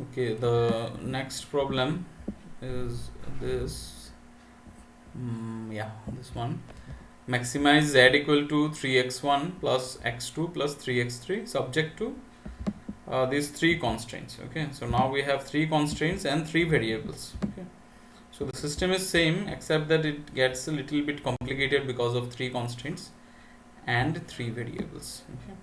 Okay, the next problem is this. This one. Maximize z equal to 3x1 plus x2 plus 3x3 subject to these three constraints. Okay, so now we have three constraints and three variables. Okay, so the system is same except that it gets a little bit complicated because of three constraints and three variables. Okay,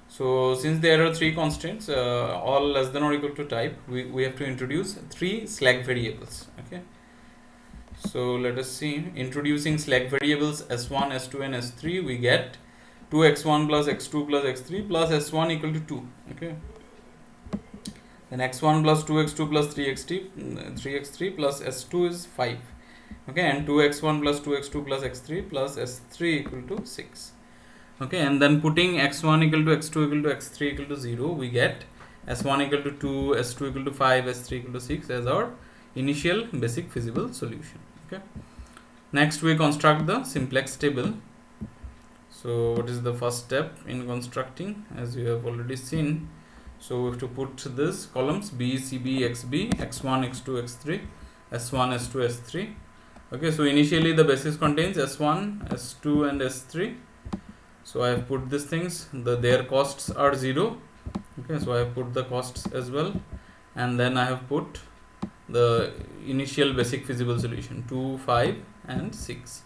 so since there are three constraints, all less than or equal to type, we have to introduce three slack variables. Okay, so let us see. Introducing slack variables s1, s2 and s3, we get 2x1 plus x2 plus x3 plus s1 equal to 2. Okay, then x1 plus 2x2 plus 3x3 plus s2 is 5. Okay, and 2x1 plus 2x2 plus x3 plus s3 equal to 6. Okay, and then putting x1 equal to x2 equal to x3 equal to 0, we get s1 equal to 2, s2 equal to 5, s3 equal to 6 as our initial basic feasible solution. Okay, next we construct the simplex table. So what is the first step in constructing? As you have already seen, so we have to put this columns b, cb, xb, x1, x2, x3, s1, s2, s3. Okay, so initially the basis contains s1, s2 and s3. So I have put these things, their costs are 0. Okay, so I have put the costs as well, and then I have put the initial basic feasible solution 2, 5 and 6.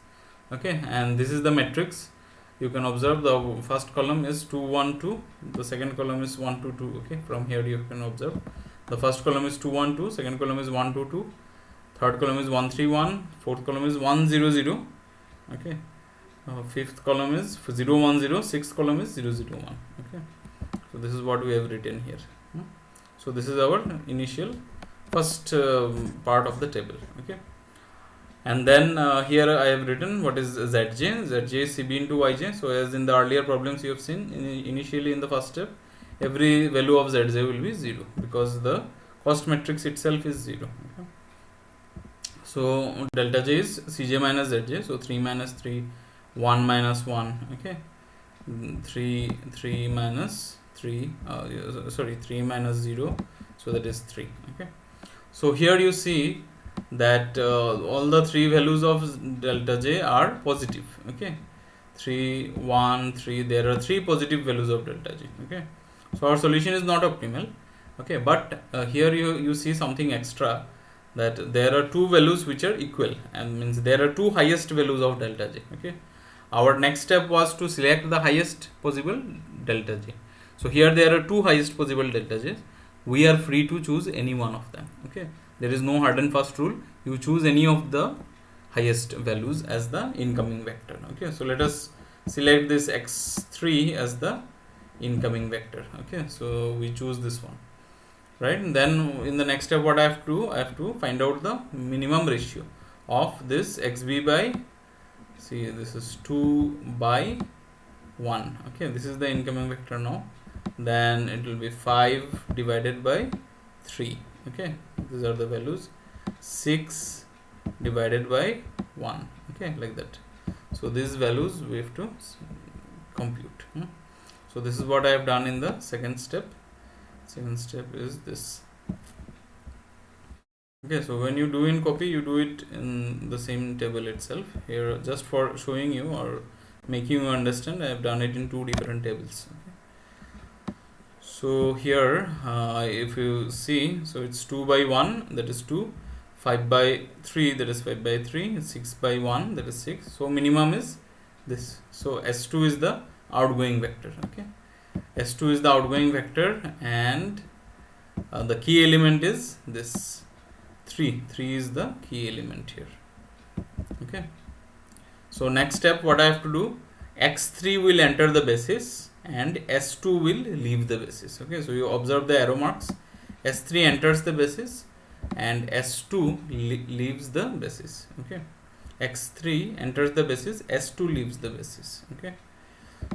Okay, and this is the matrix. You can observe the first column is 2, 1, 2, the second column is 1, 2, 2. Okay, from here you can observe the first column is 2, 1, 2, second column is 1, 2, 2, third column is 1, 3, 1, fourth column is 1, 0, 0. Okay, fifth column is 0, 1, 0, sixth column is 0, 0, 1. Okay, so this is what we have written here. So this is our initial first part of the table. Okay, and then here I have written what is zj. Zj is cb into yj. So as in the earlier problems you have seen, initially in the first step every value of zj will be 0 because the cost matrix itself is 0. Okay, so delta j is cj minus zj. So 3 minus 3, 1 minus 1. Okay, 3 minus 3, 3 minus 0, so that is 3. Okay, so here you see that all the three values of delta j are positive. Okay, 3, 1, 3, there are three positive values of delta j. Okay, so our solution is not optimal. Okay, but here you see something extra, that there are two values which are equal, and means there are two highest values of delta j. Okay, our next step was to select the highest possible delta j. So here there are two highest possible delta j's. We are free to choose any one of them. Okay, there is no hard and fast rule. You choose any of the highest values as the incoming vector. Okay, so let us select this x3 as the incoming vector. Okay, so we choose this one, right? And then in the next step what I have to find out the minimum ratio of this xb by, see, this is 2 by 1. Okay, this is the incoming vector now. Then it will be 5 divided by 3. Okay, these are the values. 6 divided by 1. Okay, like that. So these values we have to compute. So this is what I have done in the second step. Second step is this. Okay, so when you do in copy, you do it in the same table itself. Here, just for showing you or making you understand, I have done it in two different tables. Okay. So here, if you see, so it's 2 by 1, that is 2, 5 by 3, that is 5 by 3, 6 by 1, that is 6. So minimum is this. So S2 is the outgoing vector. Okay, S2 is the outgoing vector, and the key element is this 3. 3 is the key element here. Okay, so next step what I have to do, x3 will enter the basis and s2 will leave the basis. Okay, so you observe the arrow marks. S3 enters the basis and s2 leaves the basis. Okay, x3 enters the basis, s2 leaves the basis. Okay,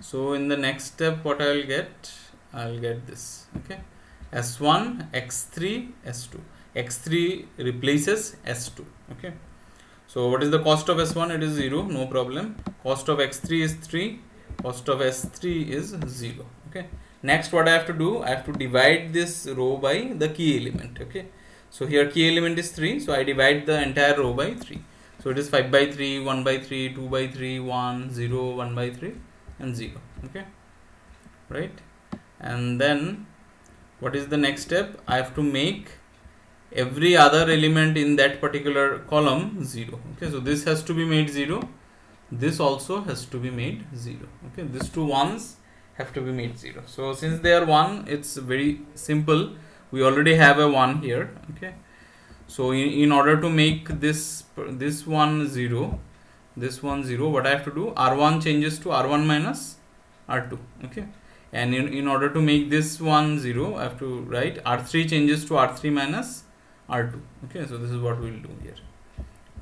so in the next step what I'll get this. Okay, s1, x3, s2. x3 replaces s2. Okay, so what is the cost of s1? It is 0, no problem. Cost of x3 is 3, cost of s3 is 0. Okay, Next, what I have to do, I have to divide this row by the key element. Okay, so here key element is 3, so I divide the entire row by 3. So it is 5 by 3, 1 by 3, 2 by 3, 1, 0, 1 by 3 and 0. Okay, right? And then what is the next step? I have to make every other element in that particular column 0. Okay, so this has to be made 0. This also has to be made 0. Okay, these two ones have to be made 0. So since they are 1, it's very simple. We already have a 1 here. Okay, so in order to make this one 0, this one 0, what I have to do, r1 changes to r1 minus r2. Okay, and in order to make this one 0, I have to write r3 changes to r3 minus r2. Okay, so this is what we will do here,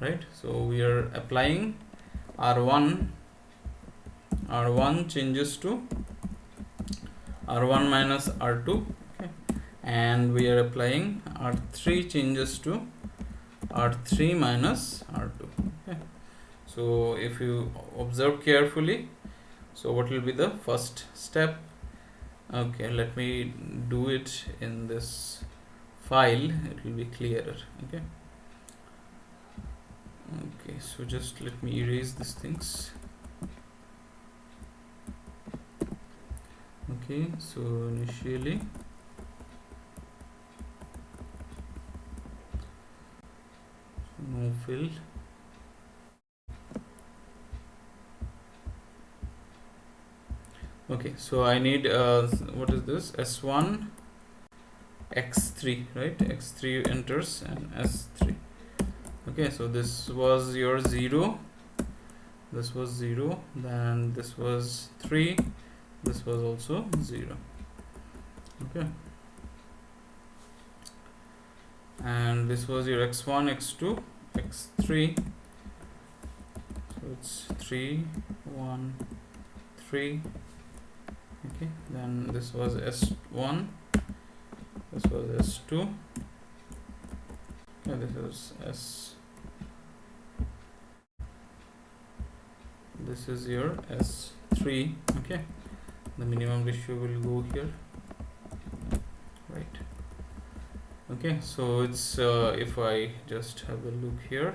right? So we are applying r1 changes to r1 minus r2. Okay, and we are applying r3 changes to r3 minus r2. Okay, so if you observe carefully, so what will be the first step? Okay, let me do it in this file, it will be clearer. Okay, so just let me erase these things. Okay, so initially no fill. Okay, so I need what is this, s1 x3, right? x3 enters and s3. Okay, so this was your 0, this was 0, then this was 3, this was also 0. Okay, and this was your x1 x2 x3, so it's 3 1 3. Okay, then this was s1, this was s2, and this is this is your s3. Okay, the minimum ratio will go here, right? Okay, so it's if I just have a look here,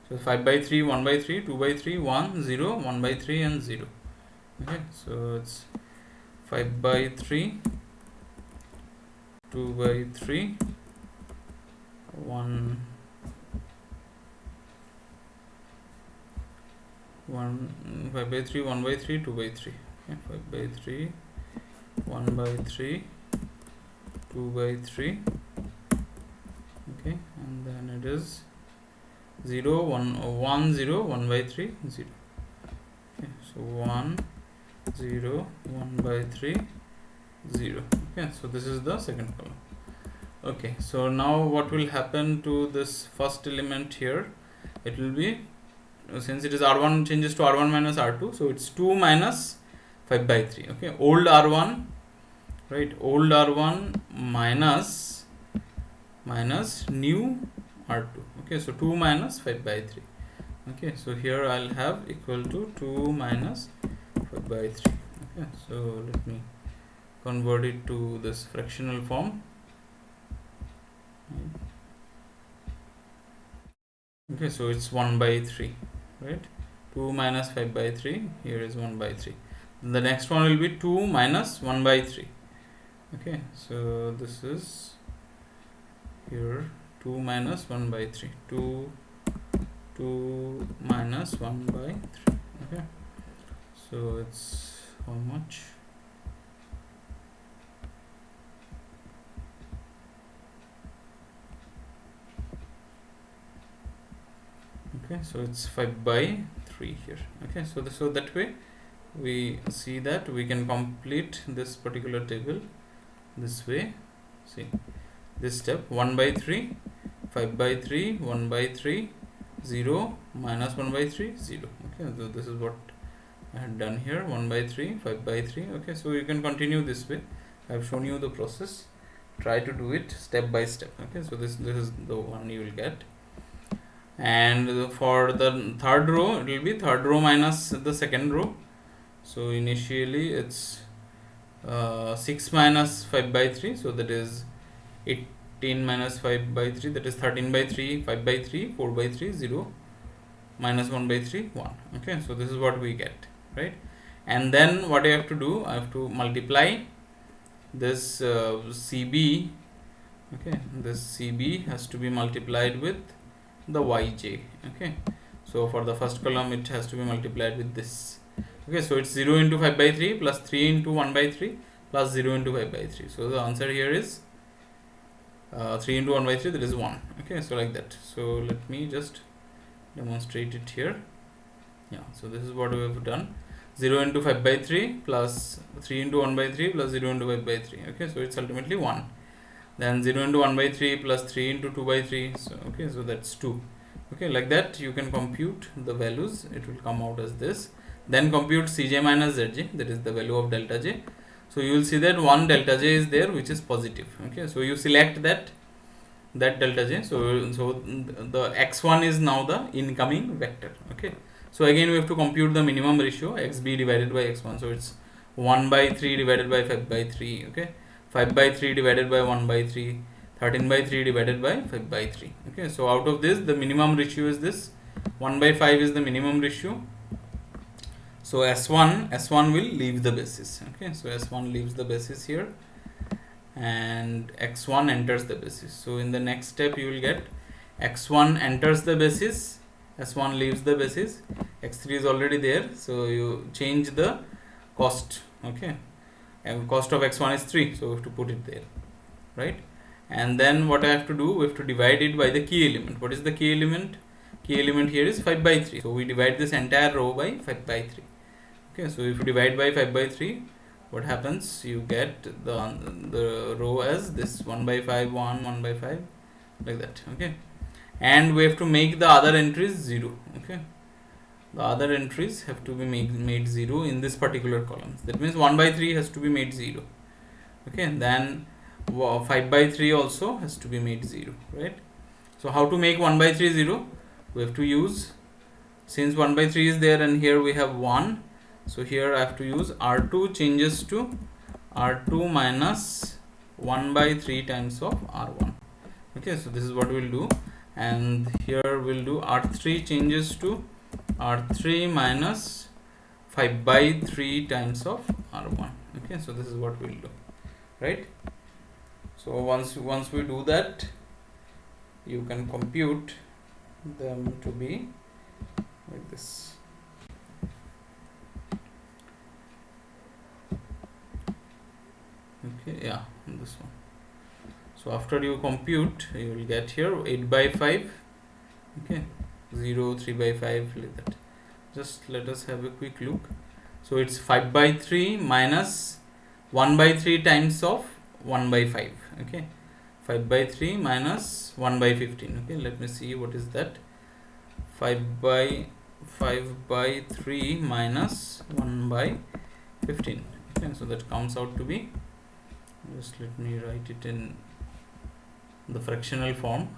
so 5 by 3, 1 by 3, 2 by 3, 1, 0, 1 by 3 and 0. Okay, so it's 5 by 3, 2 by 3, 1 5 by 3, 1 by 3, 2 by 3. Okay, 5 by 3, 1 by 3, 2 by 3. Okay, and then it is 0 1 0 1 by 3 0. Okay, so 1 0 1 by 3 0. Okay, so this is the second column. Okay, so now what will happen to this first element here? It will be, since it is r1 changes to r1 minus r2, so it's 2 minus 5 by 3. Okay, old r1, right? Old r1 minus new r2. Okay, so 2 minus 5 by 3. Okay, so here I'll have equal to 2 minus 5 by 3. Okay, so let me convert it to this fractional form. Okay, so it's 1 by 3, right? 2 minus 5 by 3, here is 1 by 3. The next one will be 2 minus 1 by 3. Okay, so this is here 2 minus 1 by 3, 2 minus 1 by 3. Okay, so it's how much? Okay, so it's 5 by 3 here. Okay, so that way we see that we can complete this particular table this way. See this step: 1 by 3, 5 by 3, 1 by 3, 0, minus 1 by 3, 0. Okay, so this is what I had done here: 1 by 3, 5 by 3. Okay, so you can continue this way. I have shown you the process. Try to do it step by step. Okay, so this is the one you will get. And for the third row, it will be third row minus the second row. So initially it's 6 minus 5 by 3, so that is 18 minus 5 by 3, that is 13 by 3, 5 by 3, 4 by 3, 0, minus 1 by 3, 1. Okay, so this is what we get, right? And then what I have to do, I have to multiply this CB. Okay, this CB has to be multiplied with the YJ. Okay, so for the first column it has to be multiplied with this. Okay, so it's 0 into 5 by 3 plus 3 into 1 by 3 plus 0 into 5 by 3. So the answer here is 3 into 1 by 3, that is 1. Okay, so like that. So let me just demonstrate it here. Yeah, so this is what we have done. 0 into 5 by 3 plus 3 into 1 by 3 plus 0 into 5 by 3. Okay, so it's ultimately 1. Then 0 into 1 by 3 plus 3 into 2 by 3. So okay, so that's 2. Okay, like that you can compute the values. It will come out as this. Then compute Cj minus Zj, that is the value of delta j. So you will see that one delta j is there which is positive. Okay, so you select that delta j. So the x1 is now the incoming vector. Okay, so again we have to compute the minimum ratio xb divided by x1. So it's 1 by 3 divided by 5 by 3. Okay, 5 by 3 divided by 1 by 3, 13 by 3 divided by 5 by 3. Okay, so out of this the minimum ratio is this. 1 by 5 is the minimum ratio. So S1 will leave the basis. Okay, so S1 leaves the basis here and X1 enters the basis. So in the next step you will get X1 enters the basis, S1 leaves the basis, X3 is already there, so you change the cost. Okay, and cost of X1 is 3, so we have to put it there, right? And then what I have to do, we have to divide it by the key element. What is the key element? Key element here is 5 by 3, so we divide this entire row by 5 by 3. Okay, so if you divide by 5 by 3, what happens? You get the row as this 1 by 5, 1, 1 by 5, like that. Okay, and we have to make the other entries 0. Okay, the other entries have to be made 0 in this particular column. That means 1 by 3 has to be made 0. Okay, and then 5 by 3 also has to be made 0, right? So how to make 1 by 3 0? We have to use, since 1 by 3 is there and here we have 1, so here I have to use R2 changes to R2 minus 1 by 3 times of R1. Okay, so this is what we'll do, and here we'll do R3 changes to R3 minus 5 by 3 times of R1. Okay, so this is what we'll do, right? So once we do that, you can compute them to be like this. Okay, yeah, this one. So after you compute, you will get here 8 by 5. Okay, 0, 3 by 5, like that. Just let us have a quick look. So it's 5 by 3 minus 1 by 3 times of 1 by 5. Okay, 5 by 3 minus 1 by 15. Okay, let me see what is that. 5 by 3 minus 1 by 15. Okay, so that comes out to be, just let me write it in the fractional form.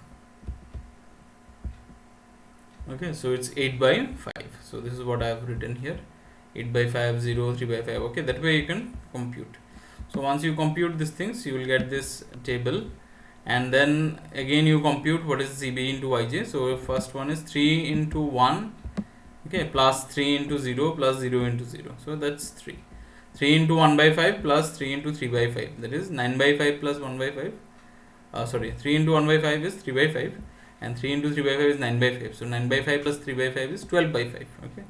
Okay, so it's 8 by 5. So this is what I have written here, 8 by 5, 0, 3 by 5. Okay, that way you can compute. So once you compute these things, you will get this table, and then again you compute what is CB into YJ. So first one is 3 into 1, okay, plus 3 into 0 plus 0 into 0. So that's 3. 3 into 1 by 5 plus 3 into 3 by 5, that is 9 by 5 plus 1 by 5. 3 into 1 by 5 is 3 by 5, and 3 into 3 by 5 is 9 by 5. So 9 by 5 plus 3 by 5 is 12 by 5. Okay,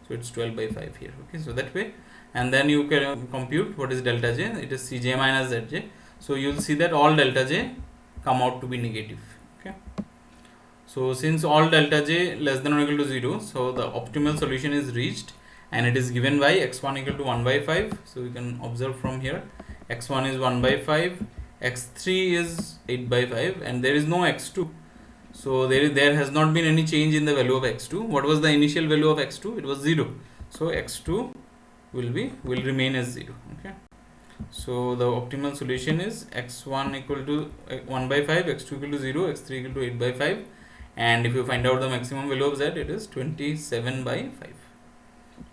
so it's 12 by 5 here. Okay, so that way, and then you can compute what is delta j. It is Cj minus Zj. So you will see that all delta j come out to be negative. Okay, so since all delta j less than or equal to 0, so the optimal solution is reached, and it is given by x1 equal to 1 by 5. So you can observe from here, x1 is 1 by 5, x3 is 8 by 5, and there is no x2. So there has not been any change in the value of x2. What was the initial value of x2? It was 0. So x2 will remain as 0. Okay, so the optimal solution is x1 equal to 1 by 5, x2 equal to 0, x3 equal to 8 by 5, and if you find out the maximum value of z, it is 27 by 5.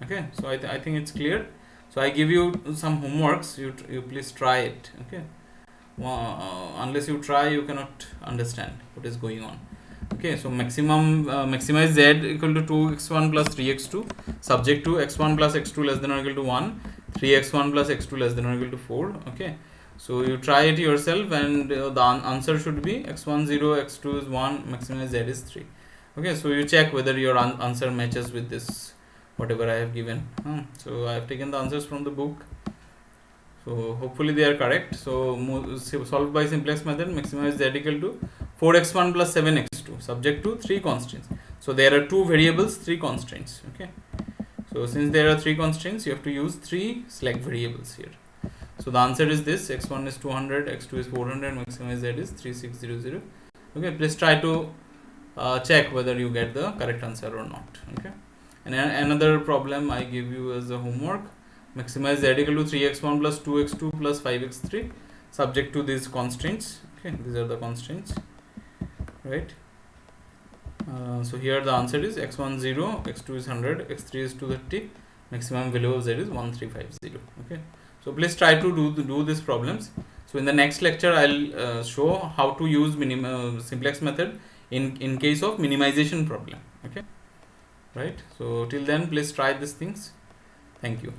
Okay, so I think it's clear. So I give you some homeworks, you please try it, okay. Unless you try, you cannot understand what is going on. Okay, so maximize z equal to 2x1 plus 3x2 subject to x1 plus x2 less than or equal to 1, 3x1 plus x2 less than or equal to 4. Okay, so you try it yourself, and the answer should be x1 0, x2 is 1, maximize z is 3. Okay, so you check whether your answer matches with this whatever I have given. So I have taken the answers from the book, so hopefully they are correct. So solved by simplex method, maximize z equal to 4x1 plus 7x2 subject to 3 constraints. So there are 2 variables, 3 constraints. Okay, so since there are 3 constraints, you have to use 3 select variables here. So the answer is this: x1 is 200, x2 is 400, maximize z is 3600. Okay, please try to check whether you get the correct answer or not. Okay, and another problem I give you as a homework: maximize z equal to 3x1 plus 2x2 plus 5x3 subject to these constraints. Okay, these are the constraints, right? So here the answer is x1 0, x2 is 100, x3 is 230, maximum value of z is 1350. Okay, so please try to do these problems. So in the next lecture, I'll show how to use simplex method in case of minimization problem. Okay, right? So till then, please try these things. Thank you.